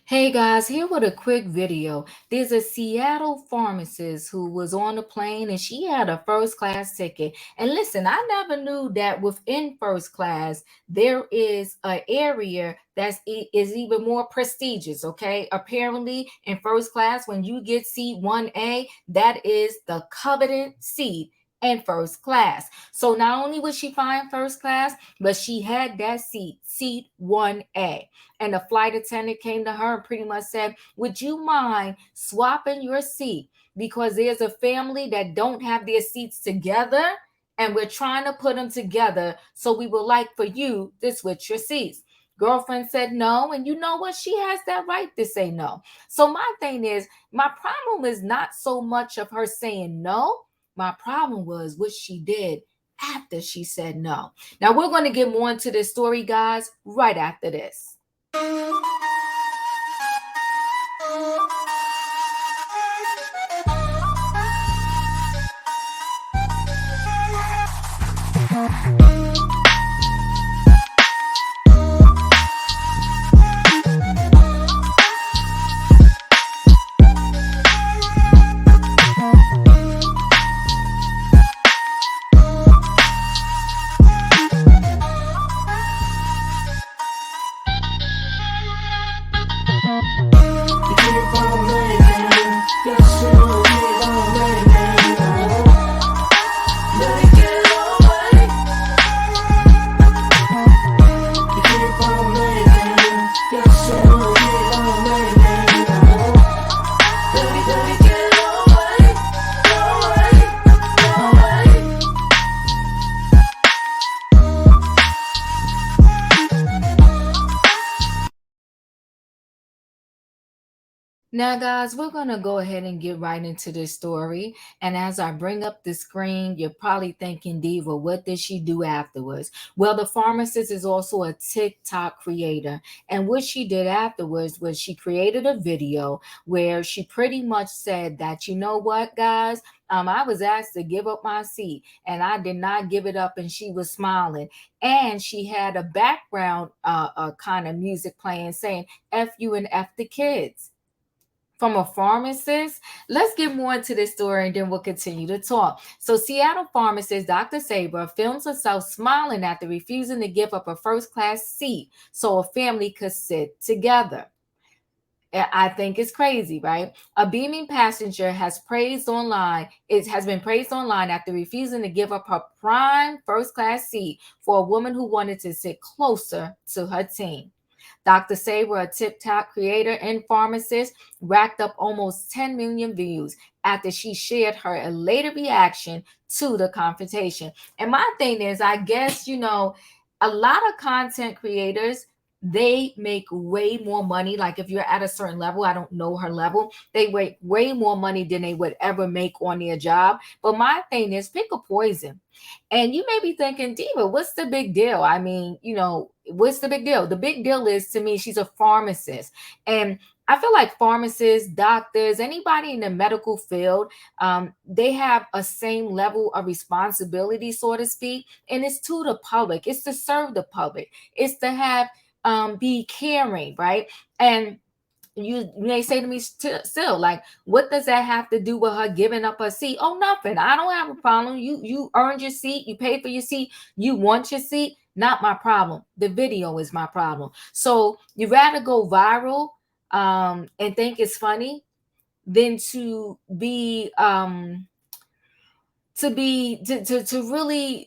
Hey guys, here with a quick video. There's a Seattle pharmacist who was on the plane and she had a first class ticket. And listen, I never knew that within first class there is an area is even more prestigious, okay? Apparently in first class when you get seat 1A, that is the coveted seat in first class. So not only was she flying first class, but she had that seat 1A. And the flight attendant came to her and pretty much said, would you mind swapping your seat? Because there's a family that don't have their seats together and we're trying to put them together. So we would like for you to switch your seats. Girlfriend said no. And you know what? She has that right to say no. So my thing is, my problem is not so much of her saying no. My problem was what she did after she said no. Now we're going to get more into this story, guys, right after this. Now, guys, we're going to go ahead and get right into this story. And as I bring up the screen, you're probably thinking, Diva, what did she do afterwards? Well, the pharmacist is also a TikTok creator. And what she did afterwards was she created a video where she pretty much said that, you know what, guys? I was asked to give up my seat and I did not give it up. And she was smiling. And she had a background kind of music playing saying, F you and F the kids from a pharmacist. Let's get more into this story and then we'll continue to talk. So, Seattle pharmacist Dr. Saber films herself smiling after refusing to give up a first class seat so a family could sit together. I think it's crazy, right? A beaming passenger has praised online. It has been praised online after refusing to give up her prime first class seat for a woman who wanted to sit closer to her team. Dr. Saber, a TikTok creator and pharmacist, racked up almost 10 million views after she shared her elated reaction to the confrontation. And my thing is, I guess, a lot of content creators, they make way more money. Like if you're at a certain level, I don't know her level, they make way more money than they would ever make on their job. But my thing is, pick a poison. And you may be thinking, Diva, what's the big deal? I mean, what's the big deal? The big deal is, to me, she's a pharmacist. And I feel like pharmacists, doctors, anybody in the medical field, they have a same level of responsibility, so to speak. And it's to the public. It's to serve the public. It's to have be caring, right? And you may say to me still, like, what does that have to do with her giving up her seat? Oh, nothing. I don't have a problem. You earned your seat, you paid for your seat, you want your seat. Not my problem. The video is my problem. So you rather go viral and think it's funny than to really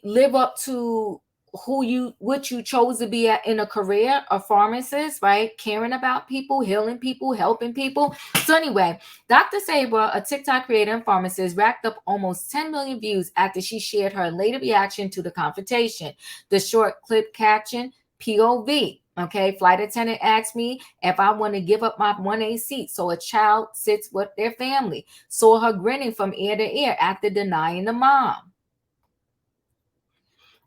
live up to what you chose to be in a career, a pharmacist, right? Caring about people, healing people, helping people. So anyway, Dr. Saber, a TikTok creator and pharmacist, racked up almost 10 million views after she shared her latest reaction to the confrontation. The short clip caption, POV. Okay, flight attendant asked me if I want to give up my 1A seat so a child sits with their family. Saw her grinning from ear to ear after denying the mom.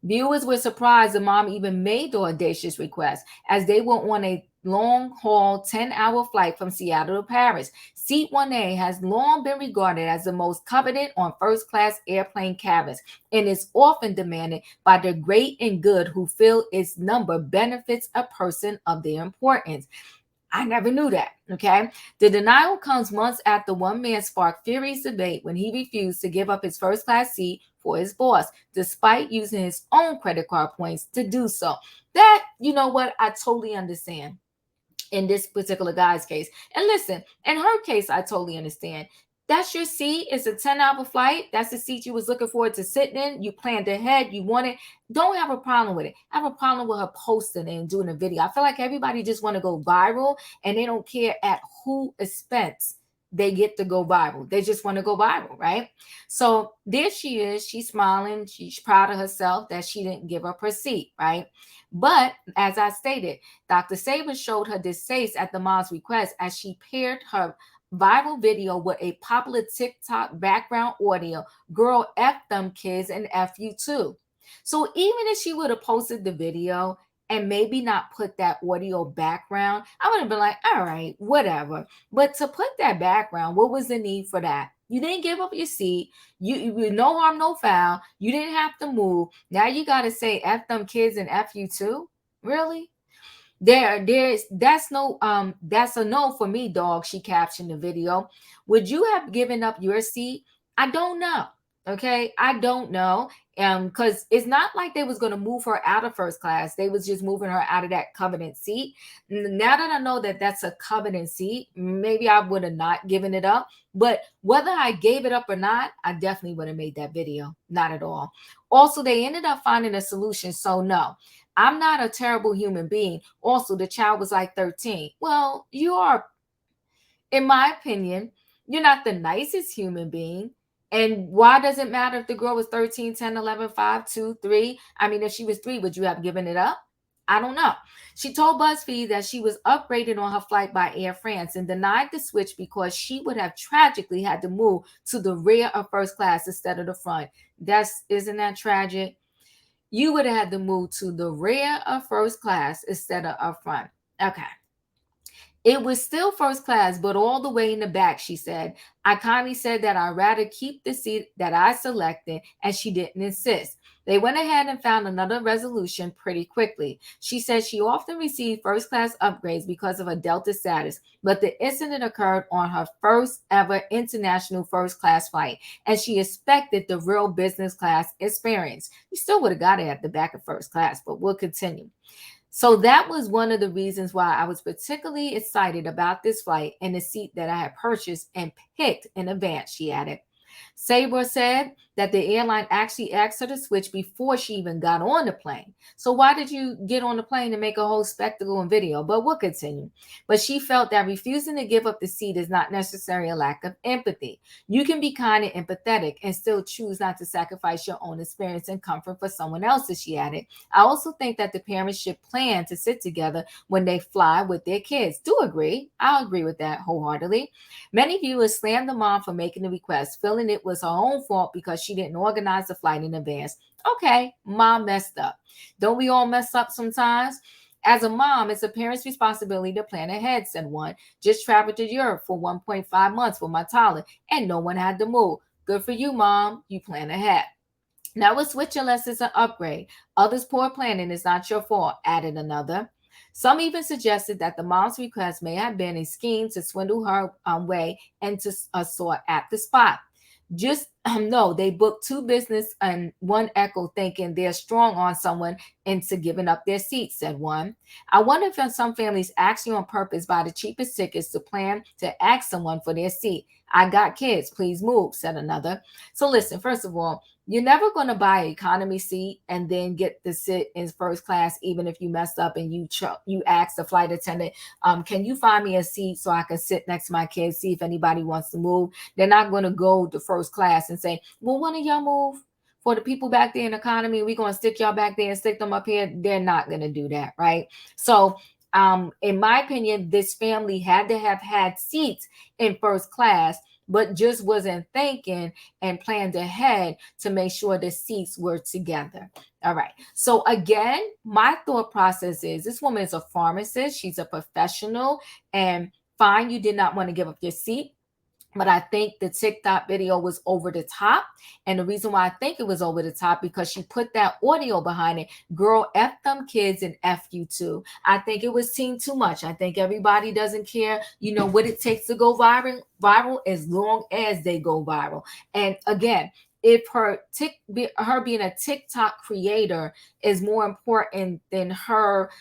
Viewers were surprised the mom even made the audacious request, as they were on a long haul 10-hour flight from Seattle to Paris. Seat 1A has long been regarded as the most coveted on first class airplane cabins and is often demanded by the great and good who feel its number benefits a person of their importance. I never knew that. Okay. The denial comes months after one man sparked furious debate when he refused to give up his first class seat for his boss, despite using his own credit card points to do so. That, you know what, I totally understand in this particular guy's case. And listen, in her case, I totally understand. That's your seat. It's a 10-hour flight. That's the seat you was looking forward to sitting in. You planned ahead. You wanted. Don't have a problem with it. I have a problem with her posting and doing a video. I feel like everybody just want to go viral and they don't care at who expense they get to go viral. They just want to go viral, right? So there she is. She's smiling. She's proud of herself that she didn't give up her seat, right? But as I stated, Dr. Saber showed her distaste at the mom's request as she paired her viral video with a popular TikTok background audio, "Girl, F them kids and F you too." So even if she would have posted the video and maybe not put that audio background, I would have been like, all right, whatever. But to put that background, what was the need for that? You didn't give up your seat. You no harm, no foul. You didn't have to move. Now you got to say F them kids and F you too? Really? That's a no for me, dog. She captioned the video. Would you have given up your seat? I don't know. Okay, I don't know. Because it's not like they was gonna move her out of first class. They was just moving her out of that covenant seat. Now that I know that that's a covenant seat, maybe I would have not given it up. But whether I gave it up or not, I definitely would have made that video. Not at all. Also, they ended up finding a solution. So no, I'm not a terrible human being. Also, the child was like 13. Well, you are, in my opinion, you're not the nicest human being. And why does it matter if the girl was 13, 10, 11, 5, 2, 3? I mean, if she was 3, would you have given it up? I don't know. She told BuzzFeed that she was upgraded on her flight by Air France and denied the switch because she would have tragically had to move to the rear of first class instead of the front. Isn't that tragic? You would have had to move to the rear of first class instead of up front. Okay. It was still first class, but all the way in the back, she said. I kindly said that I'd rather keep the seat that I selected, and she didn't insist. They went ahead and found another resolution pretty quickly. She said she often received first class upgrades because of her Delta status, but the incident occurred on her first ever international first class flight, and she expected the real business class experience. You still would have got it at the back of first class, but we'll continue. So that was one of the reasons why I was particularly excited about this flight and the seat that I had purchased and picked in advance, she added. Sabre said that the airline actually asked her to switch before she even got on the plane. So why did you get on the plane and make a whole spectacle and video? But we'll continue. But she felt that refusing to give up the seat is not necessarily a lack of empathy. You can be kind and empathetic and still choose not to sacrifice your own experience and comfort for someone else's, she added. I also think that the parents should plan to sit together when they fly with their kids. Do agree. I'll agree with that wholeheartedly. Many viewers slammed the mom for making the request, feeling it was her own fault because she didn't organize the flight in advance. Okay, mom messed up. Don't we all mess up sometimes? As a mom, it's a parent's responsibility to plan ahead, said one. Just traveled to Europe for 1.5 months for my toddler, and no one had to move. Good for you, mom. You plan ahead. Now a switch unless it's an upgrade. Others' poor planning is not your fault, added another. Some even suggested that the mom's request may have been a scheme to swindle her way into a sort at the spot. Just no, they booked two business and one echo thinking they're strong on someone into giving up their seats, said one. I wonder if some families actually on purpose buy the cheapest tickets to plan to ask someone for their seat. I got kids, please move, said another. So listen, first of all, you're never going to buy an economy seat and then get to sit in first class, even if you messed up and you ask the flight attendant, can you find me a seat so I can sit next to my kids, see if anybody wants to move? They're not going to go to first class and say, well, one of y'all move for the people back there in economy. We're going to stick y'all back there and stick them up here. They're not going to do that, right? So in my opinion, this family had to have had seats in first class, but just wasn't thinking and planned ahead to make sure the seats were together. All right. So again, my thought process is this woman is a pharmacist. She's a professional, and fine, you did not want to give up your seat. But I think the TikTok video was over the top. And the reason why I think it was over the top, because she put that audio behind it. Girl, F them kids and F you too. I think it was seen too much. I think everybody doesn't care, what it takes to go viral as long as they go viral. And again, if her being a TikTok creator is more important than her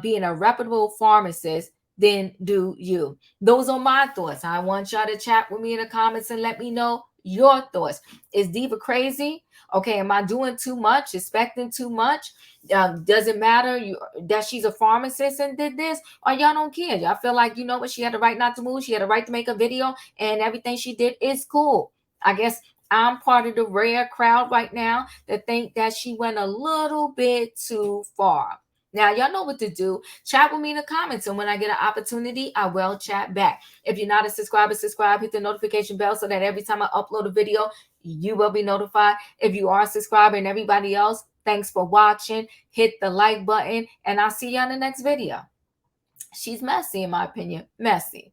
being a reputable pharmacist, then do you. Those are my thoughts. I want y'all to chat with me in the comments and let me know your thoughts. Is Diva crazy? Okay, am I doing too much? Expecting too much? Does it matter that she's a pharmacist and did this? Or y'all don't care? Y'all feel like, you know what, she had the right not to move. She had the right to make a video, and everything she did is cool. I guess I'm part of the rare crowd right now that think that she went a little bit too far. Now, y'all know what to do. Chat with me in the comments, and when I get an opportunity, I will chat back. If you're not a subscriber, subscribe, hit the notification bell so that every time I upload a video, you will be notified. If you are a subscriber and everybody else, thanks for watching. Hit the like button, and I'll see you on the next video. She's messy, in my opinion. Messy.